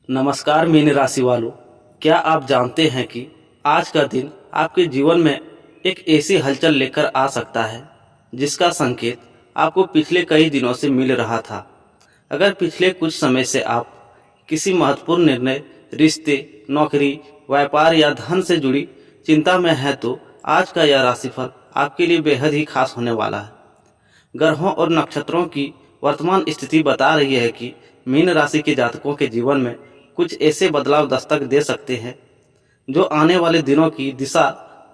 नमस्कार मीन राशि वालों। क्या आप जानते हैं कि आज का दिन आपके जीवन में एक ऐसी हलचल लेकर आ सकता है जिसका संकेत आपको पिछले कई दिनों से मिल रहा था। अगर पिछले कुछ समय से आप किसी महत्वपूर्ण निर्णय, रिश्ते, नौकरी, व्यापार या धन से जुड़ी चिंता में हैं तो आज का यह राशिफल आपके लिए बेहद ही खास होने वाला है। ग्रहों और नक्षत्रों की वर्तमान स्थिति बता रही है कि मीन राशि के जातकों के जीवन में कुछ ऐसे बदलाव दस्तक दे सकते हैं जो आने वाले दिनों की दिशा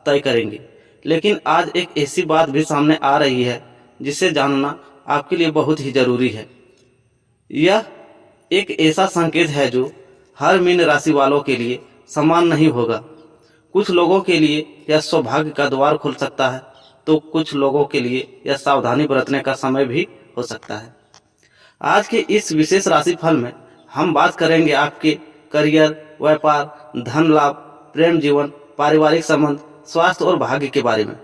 तय करेंगे। लेकिन आज एक ऐसी बात भी सामने आ रही है जिसे जानना आपके लिए बहुत ही जरूरी है। यह एक ऐसा संकेत है जो हर मीन राशि वालों के लिए समान नहीं होगा। कुछ लोगों के लिए यह सौभाग्य का द्वार खोल सकता है तो कुछ लोगों के लिए यह सावधानी बरतने का समय भी हो सकता है। आज के इस विशेष राशिफल में हम बात करेंगे आपके करियर, व्यापार, धन लाभ, प्रेम जीवन, पारिवारिक संबंध, स्वास्थ्य और भाग्य के बारे में।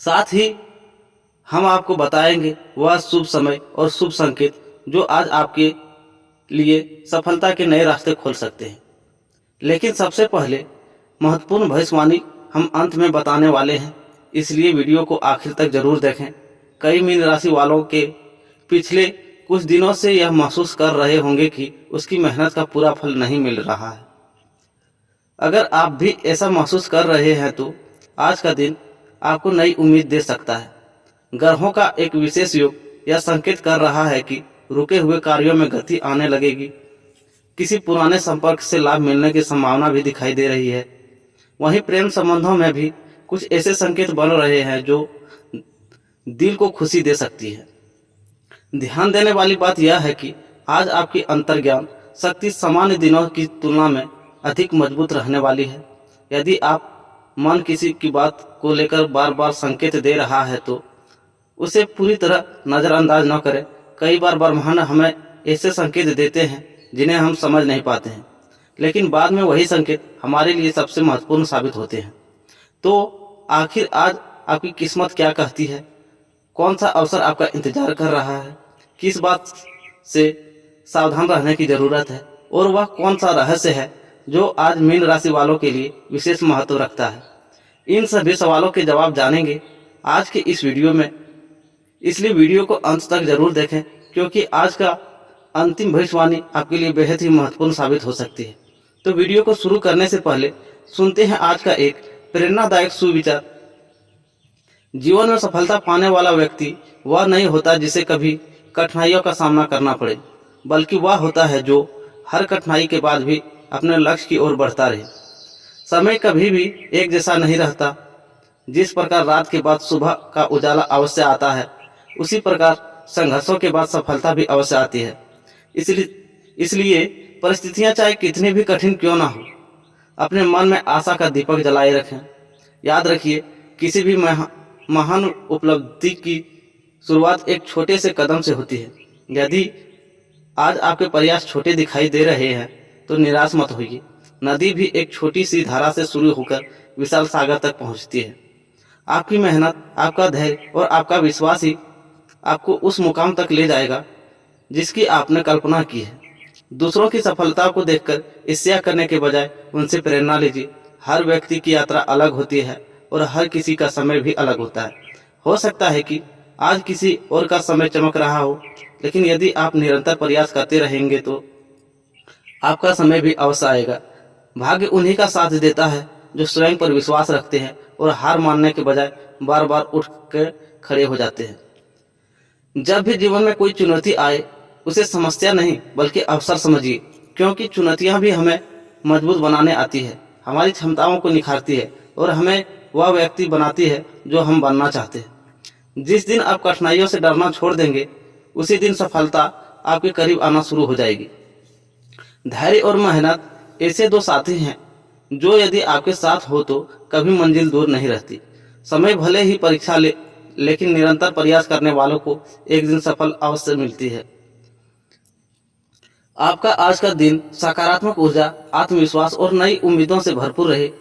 साथ ही हम आपको बताएंगे वह शुभ समय और शुभ संकेत जो आज आपके लिए सफलता के नए रास्ते खोल सकते हैं। लेकिन सबसे पहले महत्वपूर्ण भविष्यवाणी हम अंत में बताने वाले हैं, इसलिए वीडियो को आखिर तक जरूर देखें। कई मीन राशि वालों के पिछले कुछ दिनों से यह महसूस कर रहे होंगे कि उसकी मेहनत का पूरा फल नहीं मिल रहा है। अगर आप भी ऐसा महसूस कर रहे हैं तो आज का दिन आपको नई उम्मीद दे सकता है। ग्रहों का एक विशेष योग यह संकेत कर रहा है कि रुके हुए कार्यों में गति आने लगेगी। किसी पुराने संपर्क से लाभ मिलने की संभावना भी दिखाई दे रही है। वहीं प्रेम संबंधों में भी कुछ ऐसे संकेत बन रहे हैं जो दिल को खुशी दे सकती है। ध्यान देने वाली बात यह है कि आज आपकी अंतर्ज्ञान शक्ति सामान्य दिनों की तुलना में अधिक मजबूत रहने वाली है। यदि आप मन किसी की बात को लेकर बार बार संकेत दे रहा है तो उसे पूरी तरह नज़रअंदाज न करें। कई बार ब्रह्मांड हमें ऐसे संकेत देते हैं जिन्हें हम समझ नहीं पाते हैं, लेकिन बाद में वही संकेत हमारे लिए सबसे महत्वपूर्ण साबित होते हैं। तो आखिर आज आपकी किस्मत क्या कहती है? कौन सा अवसर आपका इंतजार कर रहा है? किस बात से सावधान रहने की जरूरत है? और वह कौन सा रहस्य है जो आज मीन राशि वालों के लिए विशेष महत्व रखता है? इन सभी सवालों के जवाब जानेंगे आज के इस वीडियो में, इसलिए वीडियो को अंत तक जरूर देखें क्योंकि आज का अंतिम भविष्यवाणी आपके लिए बेहद ही महत्वपूर्ण साबित हो सकती है। तो वीडियो को शुरू करने से पहले सुनते हैं आज का एक प्रेरणादायक सुविचार। जीवन में सफलता पाने वाला व्यक्ति वह नहीं होता जिसे कभी कठिनाइयों का सामना करना पड़े, बल्कि वह होता है जो हर कठिनाई के बाद भी अपने लक्ष्य की ओर बढ़ता रहे। समय कभी भी एक जैसा नहीं रहता। जिस प्रकार रात के बाद सुबह का उजाला अवश्य आता है, उसी प्रकार संघर्षों के बाद सफलता भी अवश्य आती है। इसलिए परिस्थितियां चाहे कितनी भी कठिन क्यों ना हो, अपने मन में आशा का दीपक जलाए रखें। याद रखिए, किसी भी महान उपलब्धि की शुरुआत एक छोटे से कदम से होती है। यदि आज आपके प्रयास छोटे दिखाई दे रहे हैं तो निराश मत होइए। नदी भी एक छोटी सी धारा से शुरू होकर विशाल सागर तक पहुंचती है। आपकी मेहनत, आपका धैर्य और आपका विश्वास ही आपको उस मुकाम तक ले जाएगा जिसकी आपने कल्पना की है। दूसरों की सफलता को देखकर ईर्ष्या करने के बजाय उनसे प्रेरणा लीजिए। हर व्यक्ति की यात्रा अलग होती है और हर किसी का समय भी अलग होता है। हो सकता है कि आज किसी और का समय चमक रहा हो, लेकिन यदि आप निरंतर प्रयास करते रहेंगे तो आपका समय भी अवश्य आएगा। भाग्य उन्हीं का साथ देता है जो स्वयं पर विश्वास रखते हैं और हार मानने के बजाय बार बार उठ कर खड़े हो जाते हैं। जब भी जीवन में कोई चुनौती आए उसे समस्या नहीं बल्कि अवसर समझिए, क्योंकि चुनौतियां भी हमें मजबूत बनाने आती है, हमारी क्षमताओं को निखारती है और हमें वह व्यक्ति बनाती है जो हम बनना चाहते हैं। जिस दिन आप कठिनाइयों से डरना छोड़ देंगे उसी दिन सफलता आपके करीब आना शुरू हो जाएगी। धैर्य और मेहनत ऐसे दो साथी हैं जो यदि आपके साथ हो तो कभी मंजिल दूर नहीं रहती। समय भले ही परीक्षा ले, लेकिन निरंतर प्रयास करने वालों को एक दिन सफल अवश्य मिलती है। आपका आज का दिन सकारात्मक ऊर्जा, आत्मविश्वास और नई उम्मीदों से भरपूर रहे।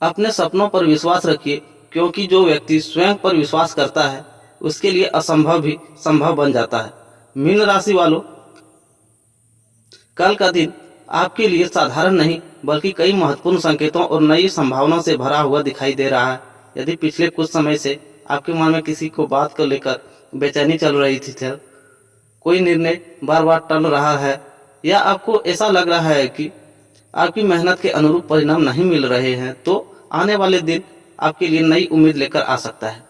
अपने सपनों पर विश्वास रखिए, क्योंकि जो व्यक्ति स्वयं पर विश्वास करता है उसके लिए असंभव भी संभव बन जाता है। मीन राशि वालों, कल का दिन आपके लिए साधारण नहीं बल्कि कई महत्वपूर्ण संकेतों और नई संभावनाओं से भरा हुआ दिखाई दे रहा है। यदि पिछले कुछ समय से आपके मन में किसी को बात को लेकर बेचैनी चल रही थी, कोई निर्णय बार बार टल रहा है, या आपको ऐसा लग रहा है कि आपकी मेहनत के अनुरूप परिणाम नहीं मिल रहे हैं, तो आने वाले दिन आपके लिए नई उम्मीद लेकर आ सकता है।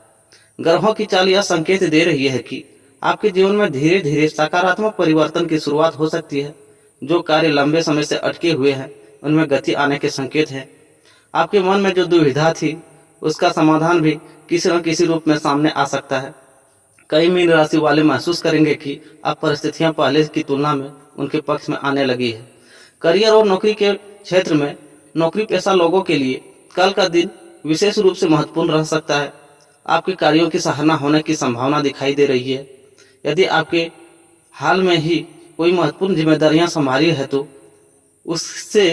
ग्रहों की चाल यह संकेत दे रही है कि आपके जीवन में धीरे धीरे सकारात्मक परिवर्तन की शुरुआत हो सकती है। जो कार्य लंबे समय से अटके हुए हैं उनमें गति आने के संकेत हैं। आपके मन में जो दुविधा थी उसका समाधान भी किसी न किसी रूप में सामने आ सकता है। कई मीन राशि वाले महसूस करेंगे कि अब परिस्थितियां पहले की तुलना में उनके पक्ष में आने लगी है। करियर और नौकरी के क्षेत्र में नौकरी पेशा लोगों के लिए कल का दिन विशेष रूप से महत्वपूर्ण रह सकता है। आपके कार्यों की सराहना होने की संभावना दिखाई दे रही है। यदि आपके हाल में ही कोई महत्वपूर्ण जिम्मेदारियां संभाली है तो उससे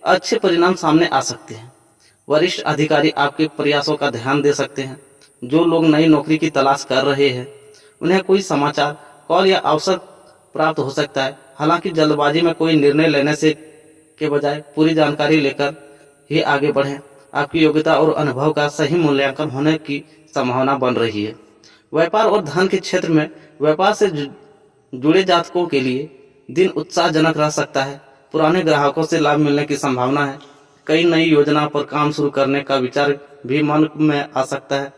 अच्छे परिणाम सामने आ सकते हैं। वरिष्ठ अधिकारी आपके प्रयासों का ध्यान दे सकते हैं। जो लोग नई नौकरी की तलाश कर रहे हैं उन्हें कोई समाचार, कॉल या अवसर प्राप्त हो सकता है। हालांकि जल्दबाजी में कोई निर्णय लेने से के बजाय पूरी जानकारी लेकर ही आगे बढ़ें। आपकी योग्यता और अनुभव का सही मूल्यांकन होने की संभावना बन रही है। व्यापार और धन के क्षेत्र में व्यापार से जुड़े जातकों के लिए दिन उत्साहजनक रह सकता है। पुराने ग्राहकों से लाभ मिलने की संभावना है। कई नई योजना पर काम शुरू करने का विचार भी मन में आ सकता है।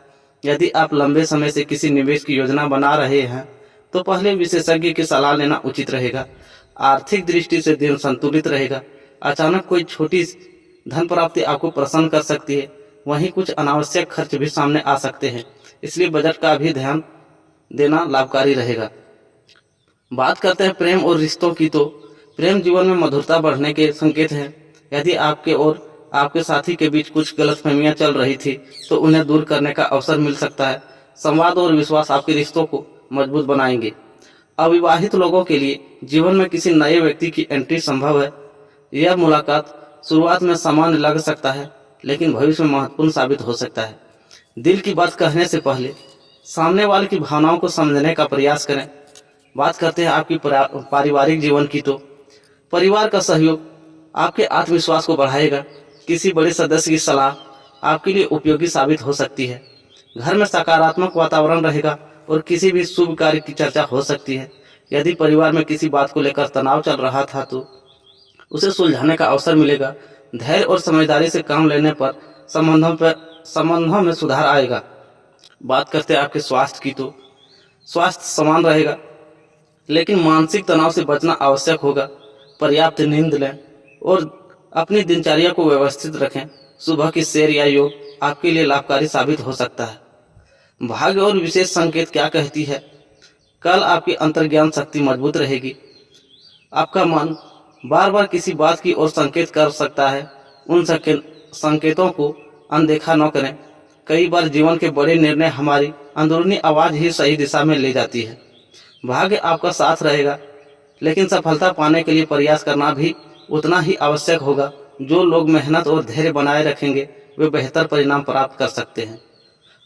यदि आप लंबे समय से किसी निवेश की योजना बना रहे हैं तो पहले विशेषज्ञ की सलाह लेना उचित रहेगा। आर्थिक दृष्टि से दिन संतुलित रहेगा। अचानक कोई छोटी धन प्राप्ति आपको प्रसन्न कर सकती है। वहीं कुछ अनावश्यक खर्च भी सामने आ सकते हैं, इसलिए बजट का भी ध्यान देना लाभकारी रहेगा। बात करते हैं प्रेम और रिश्तों की, तो प्रेम जीवन में मधुरता बढ़ने के संकेत हैं। यदि आपके और आपके साथी के बीच कुछ गलतफहमियां चल रही थी तो उन्हें दूर करने का अवसर मिल सकता है। संवाद और विश्वास आपके रिश्तों को मजबूत बनाएंगे। अविवाहित लोगों के लिए जीवन में किसी नए व्यक्ति की एंट्री संभव है। यह मुलाकात शुरुआत में सामान्य लग सकता है लेकिन भविष्य में महत्वपूर्ण साबित हो सकता है। दिल की बात कहने से पहले सामने वाले की भावनाओं को समझने का प्रयास करें। बात करते हैं आपकी पारिवारिक जीवन की, तो परिवार का सहयोग आपके आत्मविश्वास को बढ़ाएगा। किसी बड़े सदस्य की सलाह आपके लिए उपयोगी साबित हो सकती है। घर में सकारात्मक वातावरण रहेगा और किसी भी शुभ कार्य की चर्चा हो सकती है। यदि परिवार में किसी बात को लेकर तनाव चल रहा था तो उसे सुलझाने का अवसर मिलेगा। धैर्य और समझदारी से काम लेने पर संबंधों में सुधार आएगा। बात करते हैं आपके स्वास्थ्य की, तो स्वास्थ्य समान रहेगा लेकिन मानसिक तनाव से बचना आवश्यक होगा। पर्याप्त नींद लें और अपनी दिनचर्या को व्यवस्थित रखें। सुबह की सैर या योग आपके लिए लाभकारी साबित हो सकता है। भाग्य और विशेष संकेत क्या कहती है? कल आपकी अंतर्ज्ञान शक्ति मजबूत रहेगी। आपका मन बार बार किसी बात की ओर संकेत कर सकता है। उन संकेतों को अनदेखा न करें। कई बार जीवन के बड़े निर्णय हमारी अंदरूनी आवाज ही सही दिशा में ले जाती है। भाग्य आपका साथ रहेगा लेकिन सफलता पाने के लिए प्रयास करना भी उतना ही आवश्यक होगा। जो लोग मेहनत और धैर्य बनाए रखेंगे वे बेहतर परिणाम प्राप्त कर सकते हैं।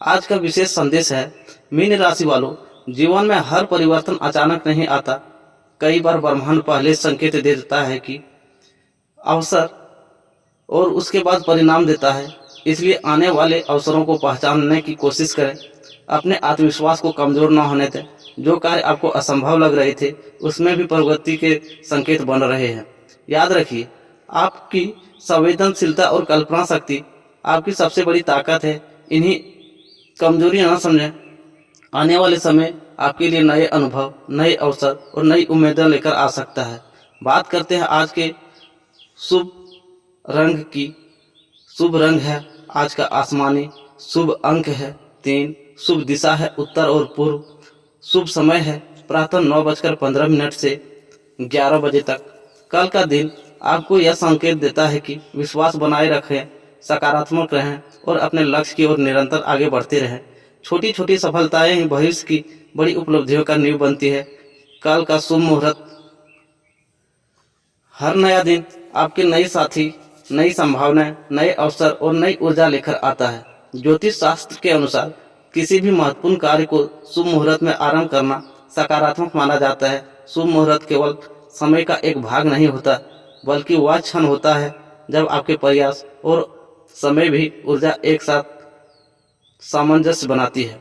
आज का विशेष संदेश है, मीन राशि वालों, जीवन में हर परिवर्तन अचानक नहीं आता। कई बार ब्रह्मांड पहले संकेत दे देता है कि अवसर और उसके बाद परिणाम देता है। इसलिए आने वाले अवसरों को पहचानने की कोशिश करें। अपने आत्मविश्वास को कमजोर न होने दें। जो कार्य आपको असंभव लग रहे थे उसमें भी प्रगति के संकेत बन रहे हैं। याद रखिए, आपकी संवेदनशीलता और कल्पना शक्ति आपकी सबसे बड़ी ताकत है। इन्हीं कमजोरियां न समझें। आने वाले समय आपके लिए नए अनुभव, नए अवसर और नई उम्मीदें लेकर आ सकता है। बात करते हैं आज के शुभ रंग की। शुभ रंग है आज का आसमानी। शुभ अंक है 3। शुभ दिशा है उत्तर और पूर्व। शुभ समय है प्रातः 9:15 से 11 बजे तक। कल का दिन आपको यह संकेत देता है कि विश्वास बनाए रखें, सकारात्मक रहें और अपने लक्ष्य की ओर निरंतर आगे बढ़ते रहें। छोटी छोटी सफलताएं ही भविष्य की बड़ी उपलब्धियों का नींव बनती है। कल का शुभ मुहूर्त। हर नया दिन आपके नए साथी, नई संभावनाएं, नए अवसर और नई ऊर्जा लेकर आता है। ज्योतिष शास्त्र के अनुसार किसी भी महत्वपूर्ण कार्य को शुभ मुहूर्त में आरंभ करना सकारात्मक माना जाता है। शुभ मुहूर्त केवल समय का एक भाग नहीं होता, बल्कि वह क्षण होता है जब आपके प्रयास और समय भी ऊर्जा एक साथ सामंजस्य बनाती है।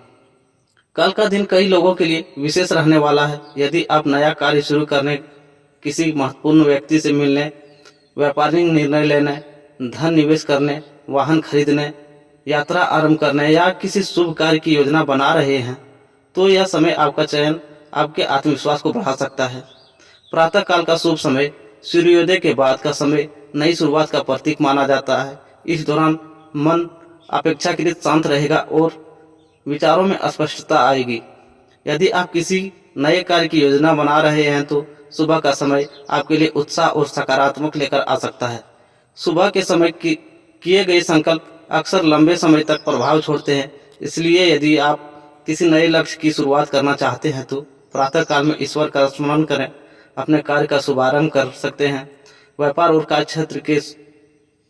कल का दिन कई लोगों के लिए विशेष रहने वाला है। यदि आप नया कार्य शुरू करने, किसी महत्वपूर्ण व्यक्ति से मिलने, व्यापारिक निर्णय लेने, धन निवेश करने, वाहन खरीदने, यात्रा आरंभ करने या किसी शुभ कार्य की योजना बना रहे हैं, तो यह समय आपका चयन आपके आत्मविश्वास को बढ़ा सकता है। प्रातः काल का शुभ समय सूर्योदय के बाद का समय नई शुरुआत का प्रतीक माना जाता है। इस दौरान मन अपेक्षाकृत शांत रहेगा और विचारों में स्पष्टता आएगी। यदि आप किसी नए कार्य की योजना बना रहे हैं तो सुबह का समय आपके लिए उत्साह और सकारात्मक लेकर आ सकता है। सुबह के समय किए गए संकल्प अक्सर लंबे समय तक प्रभाव छोड़ते हैं। इसलिए यदि आप किसी नए लक्ष्य की शुरुआत करना चाहते हैं तो प्रातः काल में ईश्वर का स्मरण करें, अपने कार्य का शुभारंभ कर सकते हैं। व्यापार और कार्य क्षेत्र के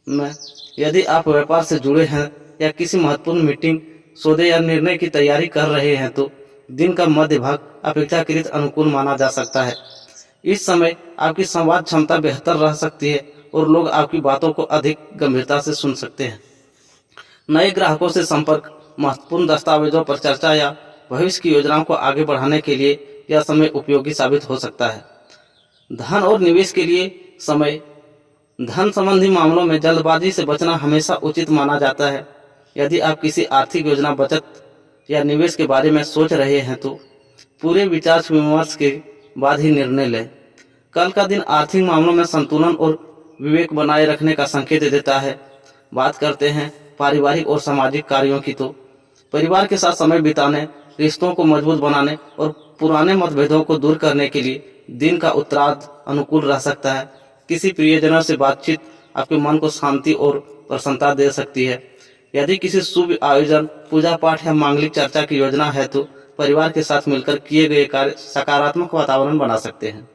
में यदि आप व्यापार से जुड़े हैं या किसी महत्वपूर्ण मीटिंग, सौदे या निर्णय की तैयारी कर रहे हैं तो दिन का मध्य भाग अपेक्षाकृत अनुकूल माना जा सकता है। इस समय आपकी संवाद क्षमता बेहतर रह सकती है और लोग आपकी बातों को अधिक गंभीरता से सुन सकते हैं। नए ग्राहकों से संपर्क, महत्वपूर्ण दस्तावेजों पर चर्चा या भविष्य की योजनाओं को आगे बढ़ाने के लिए यह समय उपयोगी साबित हो सकता है। धन और निवेश के लिए समय। धन संबंधी मामलों में जल्दबाजी से बचना हमेशा उचित माना जाता है। यदि आप किसी आर्थिक योजना, बचत या निवेश के बारे में सोच रहे हैं तो पूरे विचार विमर्श के बाद ही निर्णय लें। कल का दिन आर्थिक मामलों में संतुलन और विवेक बनाए रखने का संकेत देता है। बात करते हैं पारिवारिक और सामाजिक कार्यों की तो परिवार के साथ समय बिताने, रिश्तों को मजबूत बनाने और पुराने मतभेदों को दूर करने के लिए दिन का उत्तरार्ध अनुकूल रह सकता है। किसी प्रियजनों से बातचीत आपके मन को शांति और प्रसन्नता दे सकती है। यदि किसी शुभ आयोजन, पूजा पाठ या मांगलिक चर्चा की योजना है तो परिवार के साथ मिलकर किए गए कार्य सकारात्मक वातावरण बना सकते हैं।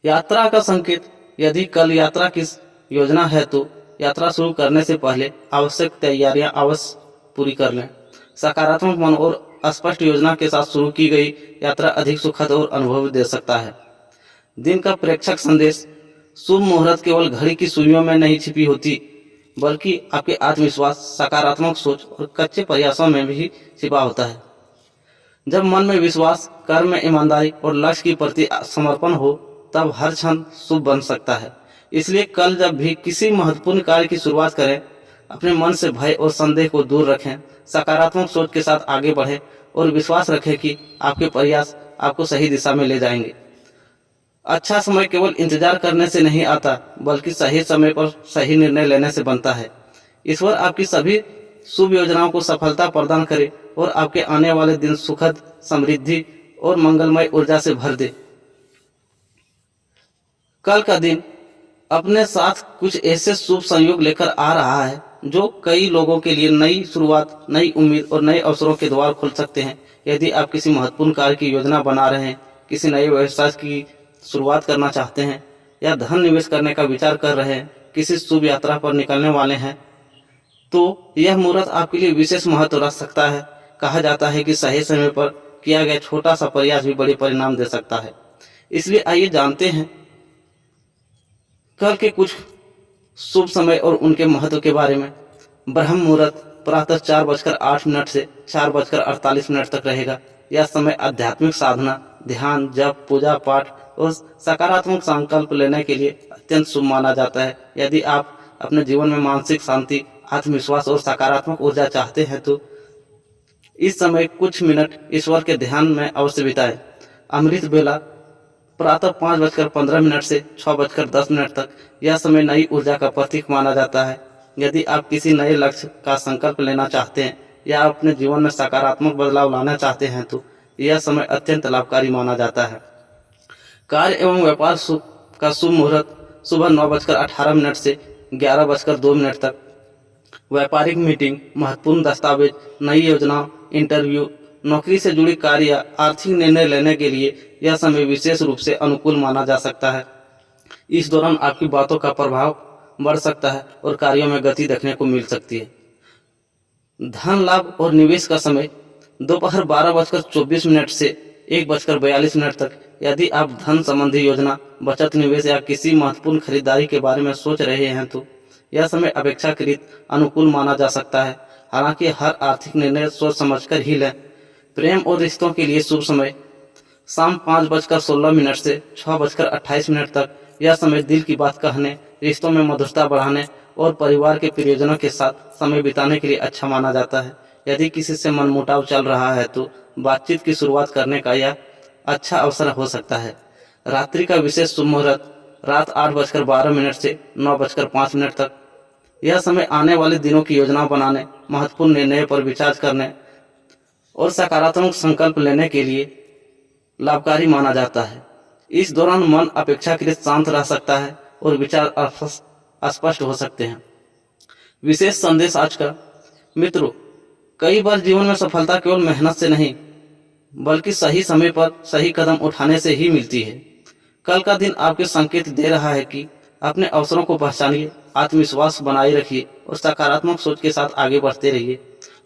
यात्रा का संकेत। यदि कल यात्रा की योजना है तो यात्रा शुरू करने से पहले आवश्यक तैयारियां अवश्य पूरी कर लें। सकारात्मक मन और स्पष्ट योजना के साथ शुरू की गई यात्रा अधिक सुखद और अनुभवी दे सकता है। दिन का प्रेक्षक संदेश। शुभ मुहूर्त केवल घड़ी की सुइयों में नहीं छिपी होती, बल्कि आपके आत्मविश्वास, सकारात्मक सोच और कच्चे प्रयासों में भी छिपा होता है। जब मन में विश्वास, कर्म में ईमानदारी और लक्ष्य के प्रति समर्पण हो तब हर क्षण शुभ बन सकता है। इसलिए कल जब भी किसी महत्वपूर्ण कार्य की शुरुआत करें, अपने मन से भय और संदेह को दूर रखें, सकारात्मक सोच के साथ आगे बढ़ें और विश्वास रखें कि आपके प्रयास आपको सही दिशा में ले जाएंगे। अच्छा समय केवल इंतजार करने से नहीं आता, बल्कि सही समय पर सही निर्णय लेने से बनता है। ईश्वर आपकी सभी शुभ योजनाओं को सफलता प्रदान करे और आपके आने वाले दिन सुखद, समृद्धि और मंगलमय ऊर्जा से भर दे। कल का दिन अपने साथ कुछ ऐसे शुभ संयोग लेकर आ रहा है जो कई लोगों के लिए नई शुरुआत, नई उम्मीद और नए अवसरों के द्वार खोल सकते हैं। यदि आप किसी महत्वपूर्ण कार्य की योजना बना रहे हैं, किसी नए व्यवसाय की शुरुआत करना चाहते हैं या धन निवेश करने का विचार कर रहे हैं, किसी शुभ यात्रा पर निकलने वाले हैं, तो यह मुहूर्त आपके लिए विशेष महत्व रख सकता है। कहा जाता है कि सही समय पर किया गया छोटा सा प्रयास भी बड़े परिणाम दे सकता है। इसलिए आइए जानते हैं कल के कुछ शुभ समय और उनके महत्व के बारे में। ब्रह्म मुहूर्त प्रातः 4:08 से 4:48 तक रहेगा। यह समय आध्यात्मिक साधना, ध्यान, जप, पूजा पाठ और सकारात्मक संकल्प लेने के लिए अत्यंत शुभ माना जाता है। यदि आप अपने जीवन में मानसिक शांति, आत्मविश्वास और सकारात्मक ऊर्जा चाहते हैं तो इस समय कुछ मिनट ईश्वर के ध्यान में अवश्य बिताएं। अमृत बेला प्रातः 5:15 से 6:10 तक। यह समय नई ऊर्जा का प्रतीक माना जाता है। यदि आप किसी नए लक्ष्य का संकल्प लेना चाहते हैं या अपने जीवन में सकारात्मक बदलाव लाना चाहते हैं तो यह समय अत्यंत लाभकारी माना जाता है। कार्य एवं व्यापार का शुभ मुहूर्त सुबह 9:18 से 11:02 तक। व्यापारिक मीटिंग, महत्वपूर्ण दस्तावेज, नई योजना, इंटरव्यू, नौकरी से जुड़ी कार्य या आर्थिक निर्णय लेने के लिए यह समय विशेष रूप से अनुकूल माना जा सकता है। इस दौरान आपकी बातों का प्रभाव बढ़ सकता है और कार्यों में गति देखने को मिल सकती है। धन लाभ और निवेश का समय दोपहर 12:24 से 1:42 तक। यदि आप धन संबंधी योजना, बचत, निवेश या किसी महत्वपूर्ण खरीदारी के बारे में सोच रहे हैं तो यह समय अपेक्षाकृत अनुकूल माना जा सकता है। हालांकि हर आर्थिक निर्णय सोच समझकर ही लें। प्रेम और रिश्तों के लिए शुभ समय शाम 5:16 से 6:28 तक। यह समय दिल की बात कहने, रिश्तों में मधुरता बढ़ाने और परिवार के प्रियजनों के साथ समय बिताने के लिए अच्छा माना जाता है। यदि किसी से मनमुटाव चल रहा है तो बातचीत की शुरुआत करने का यह अच्छा अवसर हो सकता है। रात्रि का विशेष शुभ मुहूर्त रात 8:12 से 9:05 तक। यह समय आने वाले दिनों की योजना बनाने, महत्वपूर्ण निर्णय पर विचार करने और सकारात्मक संकल्प लेने के लिए लाभकारी माना जाता है। इस दौरान मन अपेक्षाकृत शांत रह सकता है और विचार अस्पष्ट हो सकते हैं। विशेष संदेश आज का। मित्रों, कई बार जीवन में सफलता केवल मेहनत से नहीं बल्कि सही समय पर सही कदम उठाने से ही मिलती है। कल का दिन आपके संकेत दे रहा है कि अपने अवसरों को पहचानिए, आत्मविश्वास बनाए रखिए और सकारात्मक सोच के साथ आगे बढ़ते रहिए।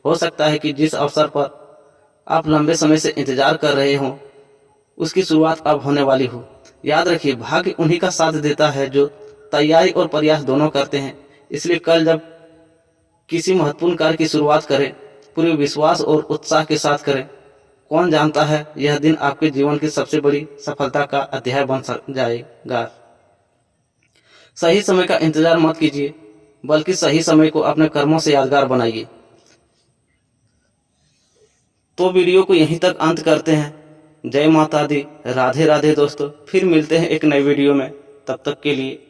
हो सकता है कि जिस अवसर पर आप लंबे समय से इंतजार कर रहे हों उसकी शुरुआत अब होने वाली हो। याद रखिए, भाग्य उन्हीं का साथ देता है जो तैयारी और प्रयास दोनों करते हैं। इसलिए कल जब किसी महत्वपूर्ण कार्य की शुरुआत करें, पूरे विश्वास और उत्साह के साथ करें। कौन जानता है, यह दिन आपके जीवन की सबसे बड़ी सफलता का अध्याय बन जाएगा। सही समय का इंतजार मत कीजिए बल्कि सही समय को अपने कर्मों से यादगार बनाइए। तो वीडियो को यहीं तक अंत करते हैं। जय माता दी, राधे राधे दोस्तों। फिर मिलते हैं एक नए वीडियो में। तब तक के लिए